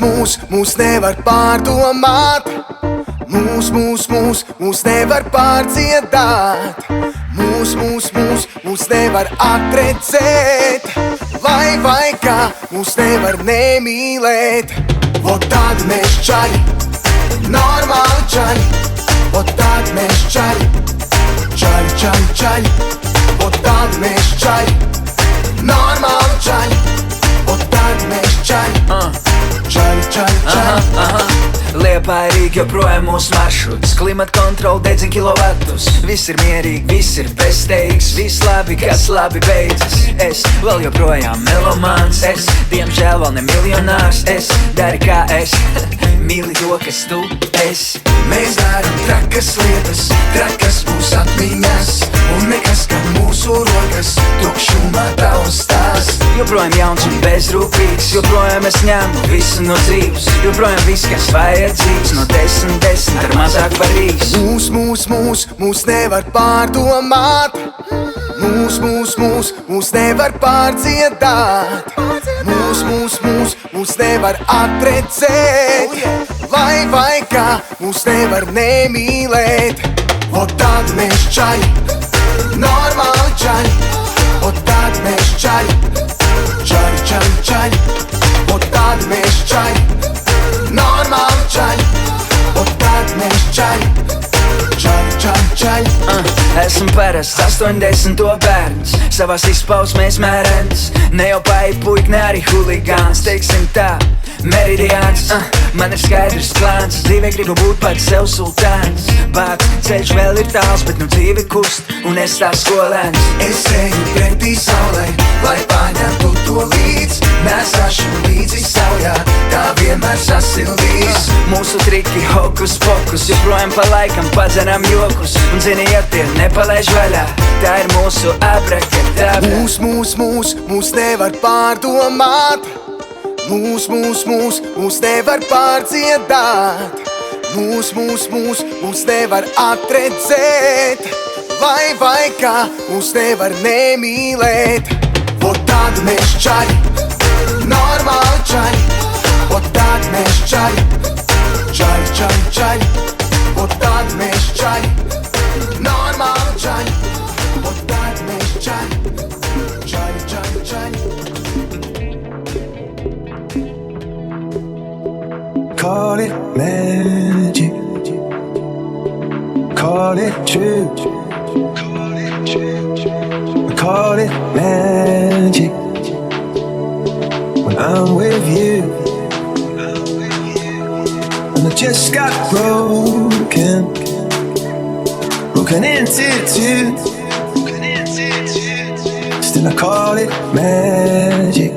Mūs nevar pārdomāt, mūs nevar pārdziedāt, mūs nevar atredzēt, vai kā mūs nevar nemīlēt. Vot tādi mēs čaļi, normāli čaļi, vot tādi mēs čaļi, čaļi, vot tādi mēs čaļi, normāli čaļi, vot tādi mēs čaļi, čaļi. Liepāja Rīga joprojām mūsu maršruts, klimata kontrola dedzina kilovatus. Viss ir mierīgi, viss ir bezsteigs, viss labi, kas labi beidzas. Es vēl joprojām melomāns, es diemžēl vēl ne miljonārs. Es dari kā es, mīli to, kas tu esi. Mēs daram trakas lietas, trakas mūs atmiņas, un nekas, kā mūsu rokas, tukšumā taustās. Joprojām jauns un bezrūpīgs, joprojām es ņemu visu no dzīves, joprojām viss, kas vajadzīgs, no 10 ar mazāk par rīks. Mūs nevar pārdomāt, mūs nevar pārdziedāt, mūs nevar atredzēt, vai kā mūs nevar nemīlēt. Vot tādi mēs čaļi, normāli čaļi, vot tādi mēs čaļi, čaļi, vot tādi mēs čaļi, normāli čaļi, vot tādi mēs čaļi, čaļi. Esmu parasts 80. bērns, savās izpausmēs mērens, ne jau paipuik, ne arī huligāns, teiksim tā, meridiāns. Man ir skaidrs plāns, dzīvē gribu būt pats sev sultāns. Bāc, ceļš vēl ir tāls, bet nu dzīve kust, un es tā skolēns. Es eju pretī saulei, lai paņemtu to līdz, nesāšu līdzi saujā, tā vienmēr sasildīs. Mūsu triki hokus pokus, joprojām pa laikam padzenām jokus, un zini, ja tie nepalaiž vaļā, tā ir mūsu abrakadabra. Mūs nevar pārdomāt, mūs nevar pārdziedāt, mūs nevar atredzēt, vai kā mūs nevar nemīlēt. Vot tādi mēs čaļi, normāli čaļi, vot tādi mēs čaļi, čaļi, vot tādi mēs čaļi, normāli čaļi, vot tādi mēs čaļi, čaļi. Call it magic, call it true, call it magic. When I'm with you, and I just got broken into two. Still I call it magic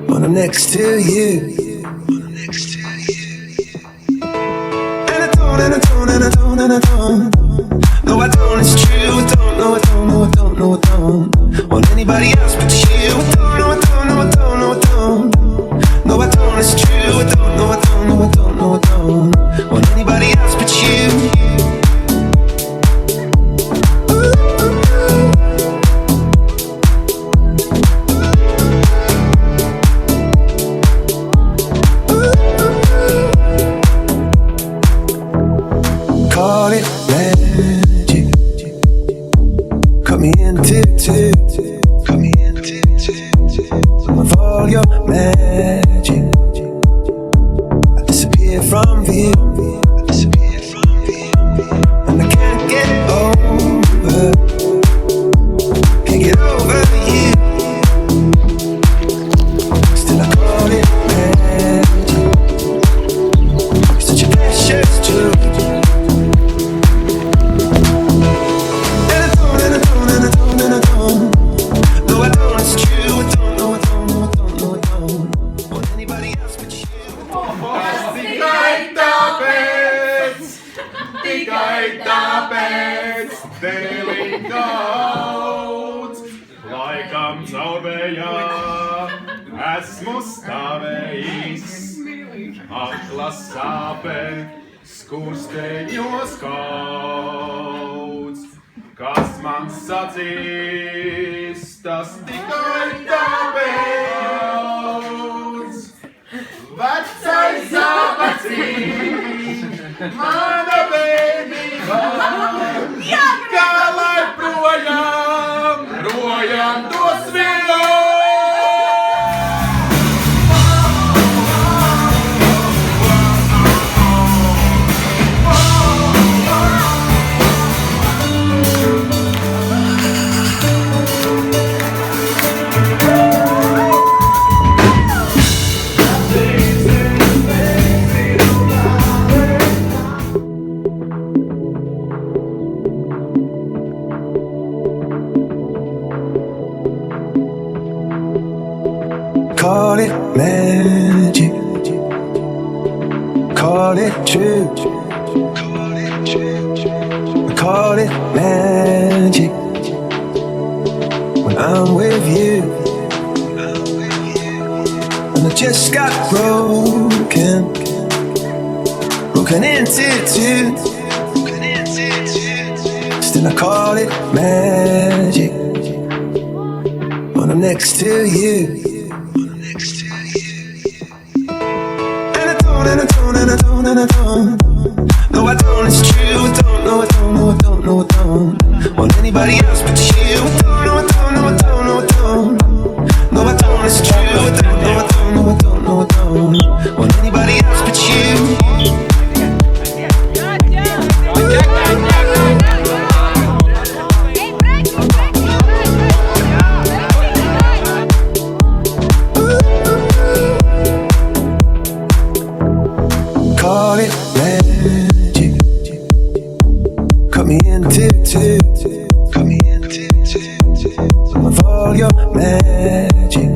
when I'm next to you. And I don't. No, I don't, it's true. I don't want anybody else but you. I don't. No, I don't, it's true. I don't want anybody else but you. Call it magic. Cut me into two. With all your magic, I disappear from view. And I can't get over you. Still I call it magic. Such a precious truth. Tikai tāpēc tevi kaut laikam caurvējā esmu stāvējis, aklas sāpē skursteņos kauts. Kas man sacīs, tas tikai tāpēc. Mana baby, kā lai projām dos vīnu. Call it magic, call it true, call it magic. When I'm with you, and I just got broken into two. Still I call it magic when I'm next to you. And I don't. No, I don't, it's true. I don't, no, I don't, no, I don't, no, I don't want anybody else but you. I don't, no, I don't, no, I don't, no, I don't. No, I don't, it's true. I don't, no, I don't, no, I don't, no, I don't want anybody else but you. Call it magic. Cut me into two. With all your magic,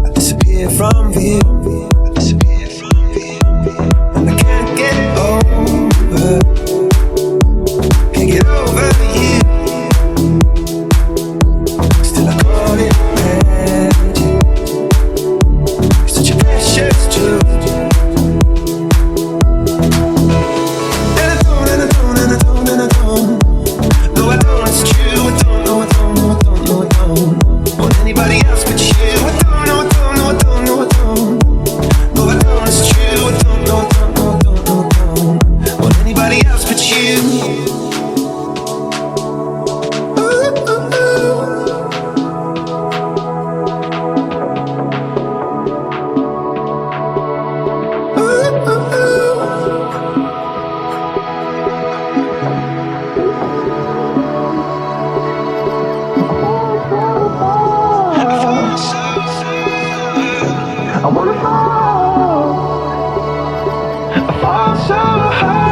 I disappear from view. And I can't get over you. Still I call it magic. You're such a precious jewel. Anybody else but you. I don't, no, I don't, no, I don't, no, I don't. No, I don't, it's true. I don't, no, I don't, no, I don't, no, I don't want anybody else but you. I wanna fall so high.